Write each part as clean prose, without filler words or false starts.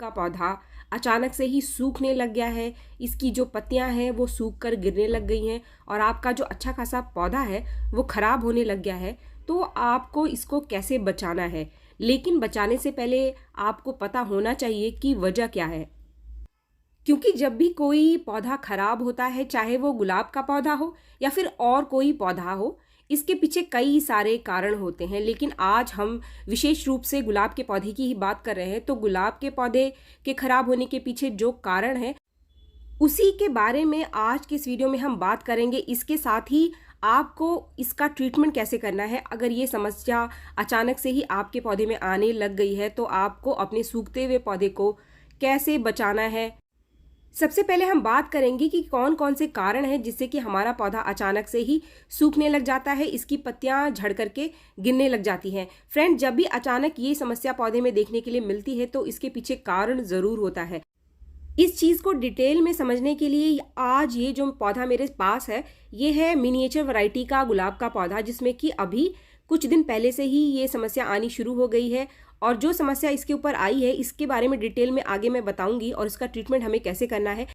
का पौधा अचानक से ही सूखने लग गया है, इसकी जो पत्तियां हैं वो सूख कर गिरने लग गई हैं और आपका जो अच्छा खासा पौधा है वो ख़राब होने लग गया है, तो आपको इसको कैसे बचाना है। लेकिन बचाने से पहले आपको पता होना चाहिए कि वजह क्या है। क्योंकि जब भी कोई पौधा खराब होता है, चाहे वो गुलाब का पौधा हो या फिर और कोई पौधा हो, इसके पीछे कई सारे कारण होते हैं। लेकिन आज हम विशेष रूप से गुलाब के पौधे की ही बात कर रहे हैं, तो गुलाब के पौधे के खराब होने के पीछे जो कारण है उसी के बारे में आज के इस वीडियो में हम बात करेंगे। इसके साथ ही आपको इसका ट्रीटमेंट कैसे करना है। अगर ये समस्या अचानक से ही आपके पौधे में आने लग गई है तो आपको अपने सूखते हुए पौधे को कैसे बचाना है। सबसे पहले हम बात करेंगे कि कौन कौन से कारण हैं जिससे कि हमारा पौधा अचानक से ही सूखने लग जाता है, इसकी पत्तियां झड़ करके गिरने लग जाती हैं। फ्रेंड, जब भी अचानक ये समस्या पौधे में देखने के लिए मिलती है तो इसके पीछे कारण ज़रूर होता है। इस चीज़ को डिटेल में समझने के लिए आज ये जो पौधा मेरे पास है, ये है मिनिएचर वैरायटी का गुलाब का पौधा, जिसमें कि अभी कुछ दिन पहले से ही ये समस्या आनी शुरू हो गई है। और जो समस्या इसके ऊपर आई है इसके बारे में डिटेल में आगे मैं बताऊंगी और इसका ट्रीटमेंट हमें कैसे करना है।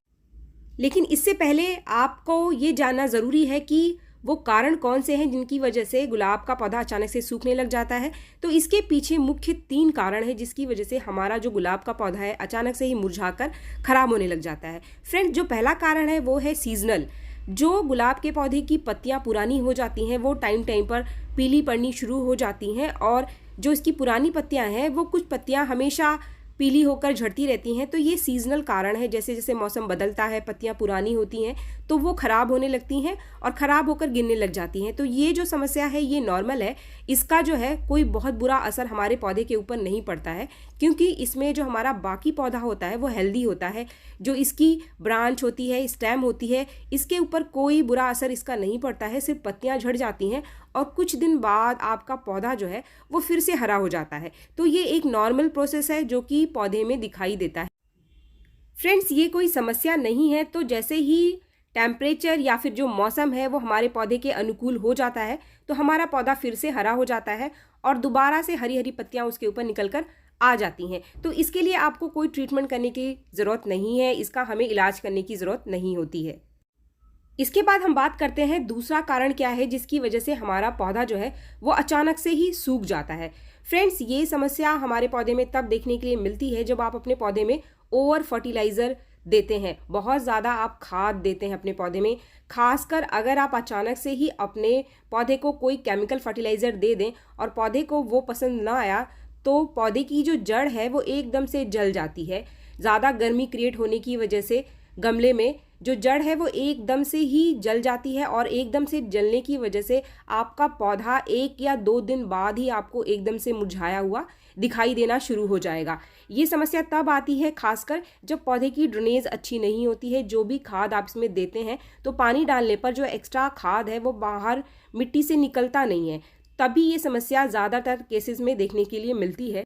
लेकिन इससे पहले आपको ये जानना ज़रूरी है कि वो कारण कौन से हैं जिनकी वजह से गुलाब का पौधा अचानक से सूखने लग जाता है। तो इसके पीछे मुख्य 3 कारण हैं जिसकी वजह से हमारा जो गुलाब का पौधा है अचानक से ही मुरझाकर खराब होने लग जाता है। फ्रेंड, जो पहला कारण है वो है सीजनल। जो गुलाब के पौधे की पत्तियां पुरानी हो जाती हैं वो टाइम टाइम पर पीली पड़नी शुरू हो जाती हैं, और जो इसकी पुरानी पत्तियां हैं वो कुछ पत्तियां हमेशा पीली होकर झड़ती रहती हैं। तो ये सीजनल कारण है। जैसे जैसे मौसम बदलता है पत्तियां पुरानी होती हैं तो वो ख़राब होने लगती हैं और ख़राब होकर गिरने लग जाती हैं। तो ये जो समस्या है ये नॉर्मल है। इसका जो है कोई बहुत बुरा असर हमारे पौधे के ऊपर नहीं पड़ता है, क्योंकि इसमें जो हमारा बाकी पौधा होता है वो हेल्दी होता है। जो इसकी ब्रांच होती है, स्टेम होती है, इसके ऊपर कोई बुरा असर इसका नहीं पड़ता है। सिर्फ पत्तियां झड़ जाती हैं और कुछ दिन बाद आपका पौधा जो है वो फिर से हरा हो जाता है। तो ये एक नॉर्मल प्रोसेस है जो कि पौधे में दिखाई देता है। फ्रेंड्स, ये कोई समस्या नहीं है। तो जैसे ही टेम्परेचर या फिर जो मौसम है वो हमारे पौधे के अनुकूल हो जाता है तो हमारा पौधा फिर से हरा हो जाता है और दोबारा से हरी हरी पत्तियां उसके ऊपर निकल कर आ जाती हैं। तो इसके लिए आपको कोई ट्रीटमेंट करने की ज़रूरत नहीं है, इसका हमें इलाज करने की ज़रूरत नहीं होती है। इसके बाद हम बात करते हैं दूसरा कारण क्या है जिसकी वजह से हमारा पौधा जो है वो अचानक से ही सूख जाता है। फ्रेंड्स, ये समस्या हमारे पौधे में तब देखने के लिए मिलती है जब आप अपने पौधे में ओवर फर्टिलाइज़र देते हैं, बहुत ज़्यादा आप खाद देते हैं अपने पौधे में। खासकर अगर आप अचानक से ही अपने पौधे को कोई केमिकल फर्टिलाइज़र दे दें और पौधे को वो पसंद ना आया तो पौधे की जो जड़ है वो एकदम से जल जाती है। ज़्यादा गर्मी क्रिएट होने की वजह से गमले में जो जड़ है वो एकदम से ही जल जाती है और एकदम से जलने की वजह से आपका पौधा 1 या 2 दिन बाद ही आपको एकदम से मुरझाया हुआ दिखाई देना शुरू हो जाएगा। ये समस्या तब आती है खासकर जब पौधे की ड्रेनेज अच्छी नहीं होती है। जो भी खाद आप इसमें देते हैं तो पानी डालने पर जो एक्स्ट्रा खाद है वो बाहर मिट्टी से निकलता नहीं है, तभी ये समस्या ज़्यादातर केसेस में देखने के लिए मिलती है।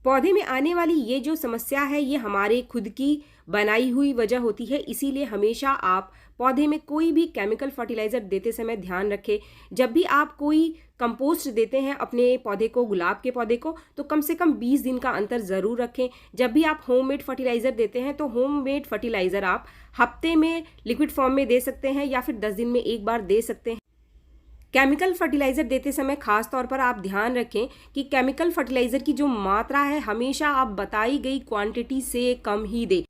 पौधे में आने वाली ये जो समस्या है ये हमारे खुद की बनाई हुई वजह होती है। इसीलिए हमेशा आप पौधे में कोई भी केमिकल फर्टिलाइज़र देते समय ध्यान रखें। जब भी आप कोई कंपोस्ट देते हैं अपने पौधे को, गुलाब के पौधे को, तो कम से कम 20 दिन का अंतर ज़रूर रखें। जब भी आप होममेड फर्टिलाइज़र देते हैं तो होममेड फर्टिलाइज़र आप हफ्ते में लिक्विड फॉर्म में दे सकते हैं या फिर 10 दिन में एक बार दे सकते हैं। केमिकल फर्टिलाइज़र देते समय खास तौर पर आप ध्यान रखें कि केमिकल फर्टिलाइज़र की जो मात्रा है हमेशा आप बताई गई क्वांटिटी से कम ही दें।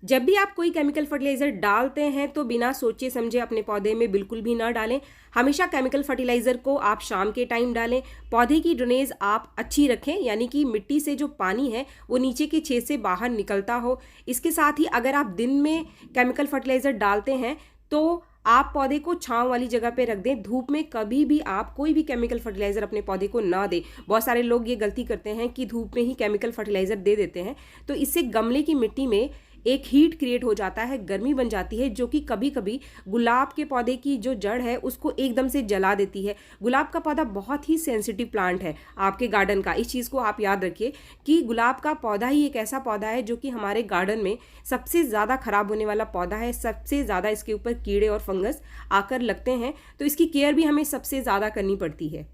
जब भी आप कोई केमिकल फर्टिलाइज़र डालते हैं तो बिना सोचे समझे अपने पौधे में बिल्कुल भी ना डालें। हमेशा केमिकल फर्टिलाइज़र को आप शाम के टाइम डालें। पौधे की ड्रेनेज आप अच्छी रखें, यानी कि मिट्टी से जो पानी है वो नीचे के छेद से बाहर निकलता हो। इसके साथ ही अगर आप दिन में केमिकल फर्टिलाइज़र डालते हैं तो आप पौधे को छांव वाली जगह पे रख दें। धूप में कभी भी आप कोई भी केमिकल फर्टिलाइज़र अपने पौधे को ना दें। बहुत सारे लोग ये गलती करते हैं कि धूप में ही केमिकल फर्टिलाइज़र दे देते हैं, तो इससे गमले की मिट्टी में एक हीट क्रिएट हो जाता है, गर्मी बन जाती है, जो कि कभी कभी गुलाब के पौधे की जो जड़ है उसको एकदम से जला देती है। गुलाब का पौधा बहुत ही सेंसिटिव प्लांट है आपके गार्डन का। इस चीज़ को आप याद रखिए कि गुलाब का पौधा ही एक ऐसा पौधा है जो कि हमारे गार्डन में सबसे ज़्यादा खराब होने वाला पौधा है। सबसे ज़्यादा इसके ऊपर कीड़े और फंगस आकर लगते हैं, तो इसकी केयर भी हमें सबसे ज़्यादा करनी पड़ती है।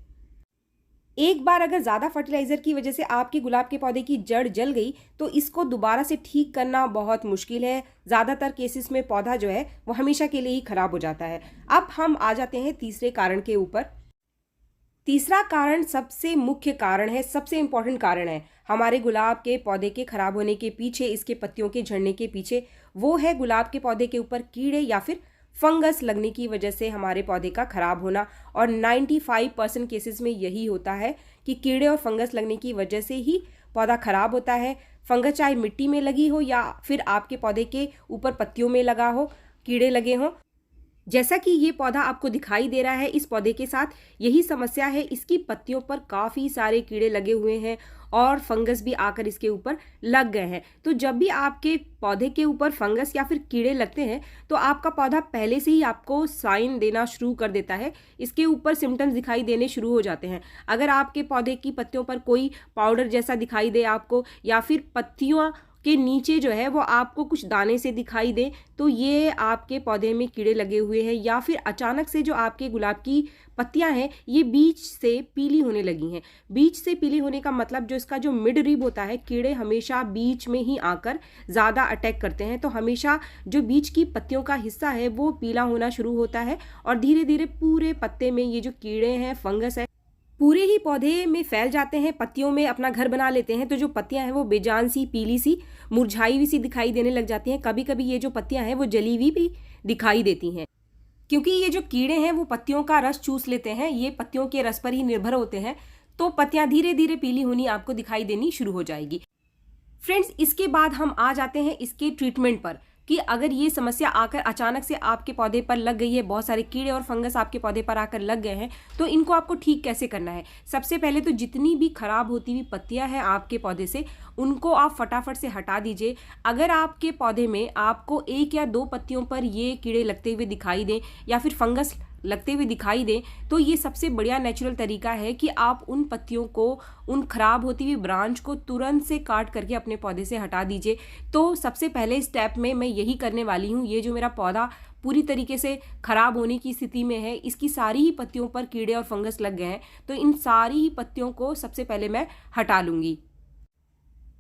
एक बार अगर ज़्यादा फर्टिलाइज़र की वजह से आपके गुलाब के पौधे की जड़ जल गई तो इसको दोबारा से ठीक करना बहुत मुश्किल है। ज़्यादातर केसेस में पौधा जो है वो हमेशा के लिए ही खराब हो जाता है। अब हम आ जाते हैं तीसरे कारण के ऊपर। तीसरा कारण सबसे मुख्य कारण है, सबसे इम्पोर्टेंट कारण है हमारे गुलाब के पौधे के खराब होने के पीछे, इसके पत्तियों के झड़ने के पीछे। वो है गुलाब के पौधे के ऊपर कीड़े या फिर फंगस लगने की वजह से हमारे पौधे का खराब होना। और 95% केसेस में यही होता है कि कीड़े और फंगस लगने की वजह से ही पौधा खराब होता है। फंगस चाहे मिट्टी में लगी हो या फिर आपके पौधे के ऊपर पत्तियों में लगा हो, कीड़े लगे हों। जैसा कि ये पौधा आपको दिखाई दे रहा है, इस पौधे के साथ यही समस्या है। इसकी पत्तियों पर काफ़ी सारे कीड़े लगे हुए हैं और फंगस भी आकर इसके ऊपर लग गए हैं। तो जब भी आपके पौधे के ऊपर फंगस या फिर कीड़े लगते हैं तो आपका पौधा पहले से ही आपको साइन देना शुरू कर देता है, इसके ऊपर सिम्टम्स दिखाई देने शुरू हो जाते हैं। अगर आपके पौधे की पत्तियों पर कोई पाउडर जैसा दिखाई दे आपको, या फिर पत्तियों के नीचे जो है वो आपको कुछ दाने से दिखाई दे, तो ये आपके पौधे में कीड़े लगे हुए हैं। या फिर अचानक से जो आपके गुलाब की पत्तियां हैं ये बीच से पीली होने लगी हैं। बीच से पीली होने का मतलब जो इसका जो मिड रिब होता है, कीड़े हमेशा बीच में ही आकर ज़्यादा अटैक करते हैं, तो हमेशा जो बीच की पत्तियों का हिस्सा है वो पीला होना शुरू होता है और धीरे धीरे पूरे पत्ते में ये जो कीड़े हैं, फंगस है, पूरे ही पौधे में फैल जाते हैं, पत्तियों में अपना घर बना लेते हैं। तो जो पत्तियां हैं वो बेजान सी, पीली सी, मुरझाई हुई सी दिखाई देने लग जाती हैं। कभी कभी ये जो पत्तियां हैं वो जली हुई भी दिखाई देती हैं, क्योंकि ये जो कीड़े हैं वो पत्तियों का रस चूस लेते हैं, ये पत्तियों के रस पर ही निर्भर होते हैं। तो पत्तियां धीरे धीरे पीली होनी आपको दिखाई देनी शुरू हो जाएगी। फ्रेंड्स, इसके बाद हम आ जाते हैं इसके ट्रीटमेंट पर, कि अगर ये समस्या आकर अचानक से आपके पौधे पर लग गई है, बहुत सारे कीड़े और फंगस आपके पौधे पर आकर लग गए हैं, तो इनको आपको ठीक कैसे करना है। सबसे पहले तो जितनी भी खराब होती हुई पत्तियां हैं आपके पौधे से, उनको आप फटाफट से हटा दीजिए। अगर आपके पौधे में आपको 1 या 2 पत्तियों पर ये कीड़े लगते हुए दिखाई दें या फिर फंगस लगते हुए दिखाई दें, तो ये सबसे बढ़िया नेचुरल तरीका है कि आप उन पत्तियों को, उन खराब होती हुई ब्रांच को तुरंत से काट करके अपने पौधे से हटा दीजिए। तो सबसे पहले स्टेप में मैं यही करने वाली हूँ। ये जो मेरा पौधा पूरी तरीके से खराब होने की स्थिति में है, इसकी सारी ही पत्तियों पर कीड़े और फंगस लग गए हैं, तो इन सारी ही पत्तियों को सबसे पहले मैं हटा लूँगी।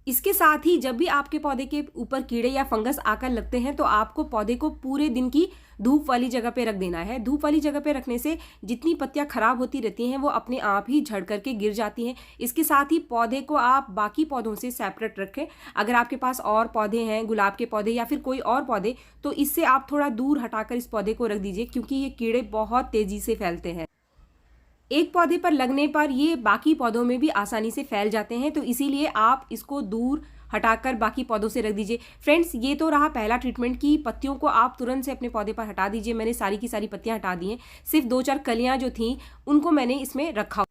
इसके साथ ही जब भी आपके पौधे के ऊपर कीड़े या फंगस आकर लगते हैं तो आपको पौधे को पूरे दिन की धूप वाली जगह पे रख देना है। धूप वाली जगह पे रखने से जितनी पत्तियां खराब होती रहती हैं वो अपने आप ही झड़ करके गिर जाती हैं। इसके साथ ही पौधे को आप बाकी पौधों से सेपरेट रखें। अगर आपके पास और पौधे हैं, गुलाब के पौधे या फिर कोई और पौधे, तो इससे आप थोड़ा दूर हटाकर इस पौधे को रख दीजिए, क्योंकि ये कीड़े बहुत तेजी से फैलते हैं। एक पौधे पर लगने पर ये बाकी पौधों में भी आसानी से फैल जाते हैं, तो इसीलिए आप इसको दूर हटाकर बाकी पौधों से रख दीजिए। फ्रेंड्स, ये तो रहा पहला ट्रीटमेंट की पत्तियों को आप तुरंत से अपने पौधे पर हटा दीजिए। मैंने सारी की सारी पत्तियां हटा दी हैं, सिर्फ 2-4 कलियां जो थीं उनको मैंने इसमें रखा।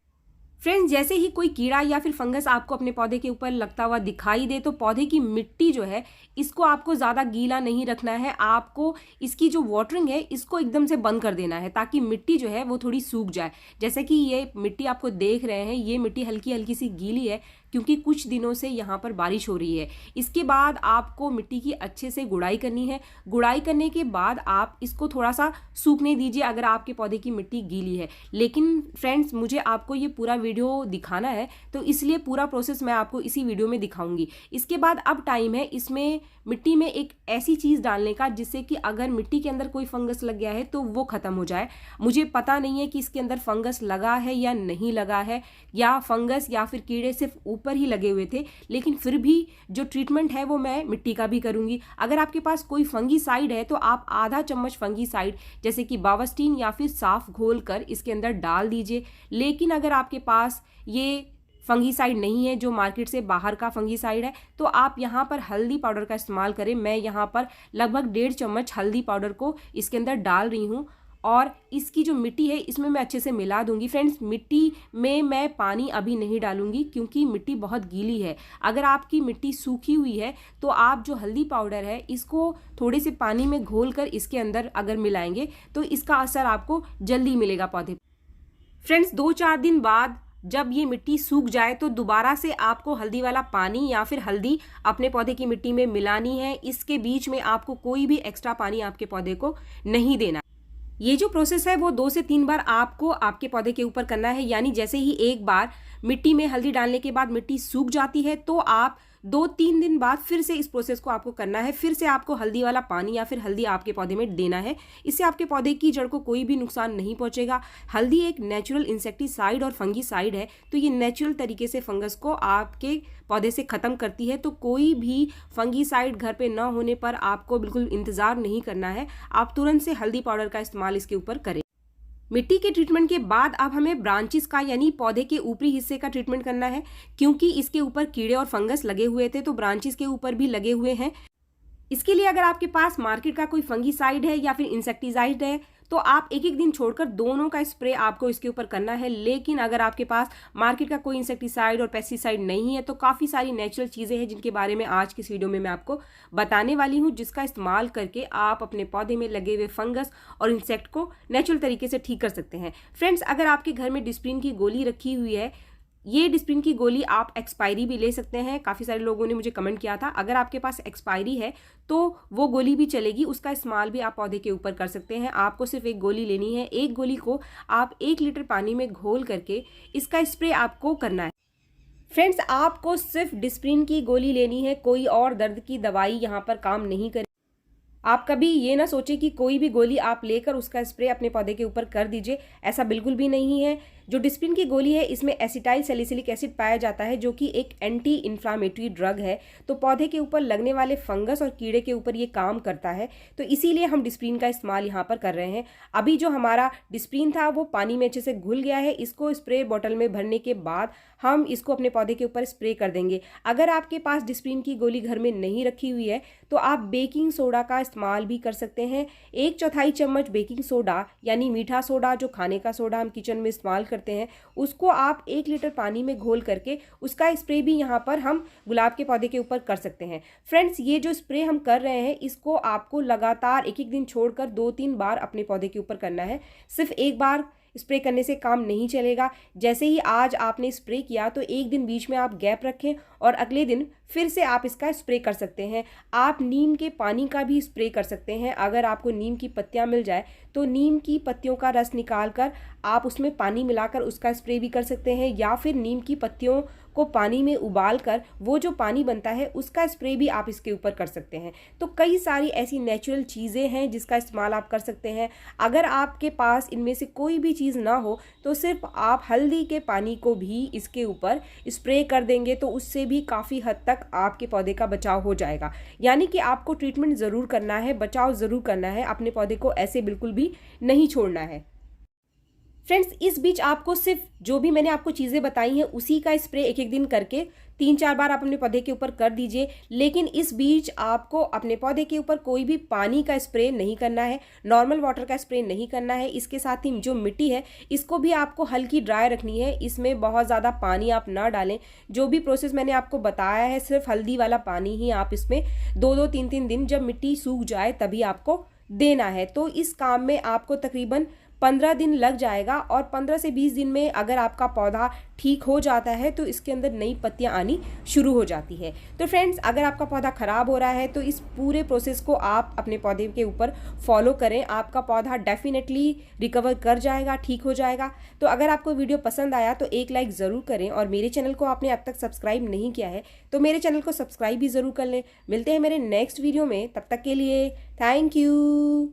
फ्रेंड्स, जैसे ही कोई कीड़ा या फिर फंगस आपको अपने पौधे के ऊपर लगता हुआ दिखाई दे, तो पौधे की मिट्टी जो है इसको आपको ज़्यादा गीला नहीं रखना है। आपको इसकी जो वाटरिंग है इसको एकदम से बंद कर देना है, ताकि मिट्टी जो है वो थोड़ी सूख जाए। जैसे कि ये मिट्टी आपको देख रहे हैं, ये मिट्टी हल्की हल्की सी गीली है, क्योंकि कुछ दिनों से यहाँ पर बारिश हो रही है। इसके बाद आपको मिट्टी की अच्छे से गुड़ाई करनी है। गुड़ाई करने के बाद आप इसको थोड़ा सा सूखने दीजिए अगर आपके पौधे की मिट्टी गीली है। लेकिन फ्रेंड्स, मुझे आपको ये पूरा वीडियो दिखाना है, तो इसलिए पूरा प्रोसेस मैं आपको इसी वीडियो में दिखाऊंगी। इसके बाद अब टाइम है इसमें मिट्टी में एक ऐसी चीज़ डालने का जिससे कि अगर मिट्टी के अंदर कोई फंगस लग गया है तो वो ख़त्म हो जाए। मुझे पता नहीं है कि इसके अंदर फंगस लगा है या नहीं लगा है, या फंगस या फिर कीड़े सिर्फ ऊपर ही लगे हुए थे, लेकिन फिर भी जो ट्रीटमेंट है वो मैं मिट्टी का भी करूंगी। अगर आपके पास कोई फंगीसाइड है तो आप आधा चम्मच फंगीसाइड जैसे कि बावस्टीन या फिर साफ घोल कर इसके अंदर डाल दीजिए। लेकिन अगर आपके पास ये फंगीसाइड नहीं है, जो मार्केट से बाहर का फंगीसाइड है, तो आप यहाँ पर हल्दी पाउडर का इस्तेमाल करें। मैं यहाँ पर लगभग 1.5 चम्मच हल्दी पाउडर को इसके अंदर डाल रही हूँ और इसकी जो मिट्टी है इसमें मैं अच्छे से मिला दूंगी। फ्रेंड्स, मिट्टी में मैं पानी अभी नहीं डालूंगी क्योंकि मिट्टी बहुत गीली है। अगर आपकी मिट्टी सूखी हुई है तो आप जो हल्दी पाउडर है इसको थोड़े से पानी में घोल कर इसके अंदर अगर मिलाएंगे तो इसका असर आपको जल्दी मिलेगा पौधे। फ्रेंड्स, 2-4 दिन बाद जब ये मिट्टी सूख जाए तो दोबारा से आपको हल्दी वाला पानी या फिर हल्दी अपने पौधे की मिट्टी में मिलानी है। इसके बीच में आपको कोई भी एक्स्ट्रा पानी आपके पौधे को नहीं देना। ये जो प्रोसेस है वो 2 से 3 बार आपको आपके पौधे के ऊपर करना है, यानी जैसे ही एक बार मिट्टी में हल्दी डालने के बाद मिट्टी सूख जाती है तो आप 2-3 दिन बाद फिर से इस प्रोसेस को आपको करना है। फिर से आपको हल्दी वाला पानी या फिर हल्दी आपके पौधे में देना है। इससे आपके पौधे की जड़ को कोई भी नुकसान नहीं पहुंचेगा। हल्दी एक नेचुरल इंसेक्टिसाइड और फंगीसाइड है, तो ये नेचुरल तरीके से फंगस को आपके पौधे से ख़त्म करती है। तो कोई भी फंगीसाइड घर पे ना होने पर आपको बिल्कुल इंतज़ार नहीं करना है, आप तुरंत से हल्दी पाउडर का इस्तेमाल इसके ऊपर करें। मिट्टी के ट्रीटमेंट के बाद अब हमें ब्रांचेस का यानी पौधे के ऊपरी हिस्से का ट्रीटमेंट करना है, क्योंकि इसके ऊपर कीड़े और फंगस लगे हुए थे तो ब्रांचेस के ऊपर भी लगे हुए हैं। इसके लिए अगर आपके पास मार्केट का कोई फंगीसाइड है या फिर इंसेक्टिसाइड है तो आप एक एक दिन छोड़कर दोनों का स्प्रे आपको इसके ऊपर करना है। लेकिन अगर आपके पास मार्केट का कोई इंसेक्टिसाइड और पेस्टिसाइड नहीं है तो काफ़ी सारी नेचुरल चीज़ें हैं जिनके बारे में आज की इस वीडियो में मैं आपको बताने वाली हूँ, जिसका इस्तेमाल करके आप अपने पौधे में लगे हुए फंगस और इंसेक्ट को नेचुरल तरीके से ठीक कर सकते हैं। फ्रेंड्स, अगर आपके घर में डिस्प्रिन की गोली रखी हुई है, ये डिस्प्रिन की गोली आप एक्सपायरी भी ले सकते हैं। काफ़ी सारे लोगों ने मुझे कमेंट किया था, अगर आपके पास एक्सपायरी है तो वो गोली भी चलेगी, उसका इस्तेमाल भी आप पौधे के ऊपर कर सकते हैं। आपको सिर्फ एक गोली लेनी है, एक गोली को आप 1 लीटर पानी में घोल करके इसका स्प्रे आपको करना है। फ्रेंड्स, आपको सिर्फ डिस्प्रिन की गोली लेनी है, कोई और दर्द की दवाई यहाँ पर काम नहीं करेगी। आप कभी ये ना सोचें कि कोई भी गोली आप लेकर उसका स्प्रे अपने पौधे के ऊपर कर दीजिए, ऐसा बिल्कुल भी नहीं है। जो डिस्प्रिन की गोली है इसमें एसिटाइल सैलिसिलिक एसिड पाया जाता है, जो कि एक एंटी इन्फ्लामेटरी ड्रग है। तो पौधे के ऊपर लगने वाले फंगस और कीड़े के ऊपर ये काम करता है, तो इसीलिए हम डिस्प्रिन का इस्तेमाल यहाँ पर कर रहे हैं। अभी जो हमारा डिस्प्रिन था वो पानी में अच्छे से घुल गया है। इसको स्प्रे बॉटल में भरने के बाद हम इसको अपने पौधे के ऊपर स्प्रे कर देंगे। अगर आपके पास डिस्प्रिन की गोली घर में नहीं रखी हुई है तो आप बेकिंग सोडा का इस्तेमाल भी कर सकते हैं। 1/4 चम्मच बेकिंग सोडा यानी मीठा सोडा, जो खाने का सोडा हम किचन में इस्तेमाल करते हैं, उसको आप 1 लीटर पानी में घोल करके उसका स्प्रे भी यहाँ पर हम गुलाब के पौधे के ऊपर कर सकते हैं। फ्रेंड्स, ये जो स्प्रे हम कर रहे हैं इसको आपको लगातार एक एक दिन छोड़कर 2-3 बार अपने पौधे के ऊपर करना है। सिर्फ एक बार स्प्रे करने से काम नहीं चलेगा। जैसे ही आज आपने स्प्रे किया तो एक दिन बीच में आप गैप रखें और अगले दिन फिर से आप इसका स्प्रे कर सकते हैं। आप नीम के पानी का भी स्प्रे कर सकते हैं। अगर आपको नीम की पत्तियां मिल जाए तो नीम की पत्तियों का रस निकाल कर आप उसमें पानी मिलाकर उसका स्प्रे भी कर सकते हैं, या फिर नीम की पत्तियों को पानी में उबाल कर वो जो पानी बनता है उसका स्प्रे भी आप इसके ऊपर कर सकते हैं। तो कई सारी ऐसी नेचुरल चीज़ें हैं जिसका इस्तेमाल आप कर सकते हैं। अगर आपके पास इनमें से कोई भी चीज़ ना हो तो सिर्फ आप हल्दी के पानी को भी इसके ऊपर स्प्रे कर देंगे तो उससे भी काफ़ी हद तक आपके पौधे का बचाव हो जाएगा। यानी कि आपको ट्रीटमेंट ज़रूर करना है, बचाव ज़रूर करना है, अपने पौधे को ऐसे बिल्कुल भी नहीं छोड़ना है। फ्रेंड्स, इस बीच आपको सिर्फ जो भी मैंने आपको चीज़ें बताई हैं उसी का स्प्रे एक एक दिन करके 3-4 बार आप अपने पौधे के ऊपर कर दीजिए। लेकिन इस बीच आपको अपने पौधे के ऊपर कोई भी पानी का स्प्रे नहीं करना है, नॉर्मल वाटर का स्प्रे नहीं करना है। इसके साथ ही जो मिट्टी है इसको भी आपको हल्की ड्राई रखनी है, इसमें बहुत ज़्यादा पानी आप ना डालें। जो भी प्रोसेस मैंने आपको बताया है सिर्फ हल्दी वाला पानी ही आप इसमें 2-2, 3-3 दिन जब मिट्टी सूख जाए तभी आपको देना है। तो इस काम में आपको तकरीबन 15 दिन लग जाएगा और 15 से 20 दिन में अगर आपका पौधा ठीक हो जाता है तो इसके अंदर नई पत्तियां आनी शुरू हो जाती है। तो फ्रेंड्स, अगर आपका पौधा ख़राब हो रहा है तो इस पूरे प्रोसेस को आप अपने पौधे के ऊपर फॉलो करें, आपका पौधा डेफिनेटली रिकवर कर जाएगा, ठीक हो जाएगा। तो अगर आपको वीडियो पसंद आया तो एक लाइक ज़रूर करें, और मेरे चैनल को आपने अब तक सब्सक्राइब नहीं किया है तो मेरे चैनल को सब्सक्राइब भी ज़रूर कर लें। मिलते हैं मेरे नेक्स्ट वीडियो में, तब तक के लिए थैंक यू।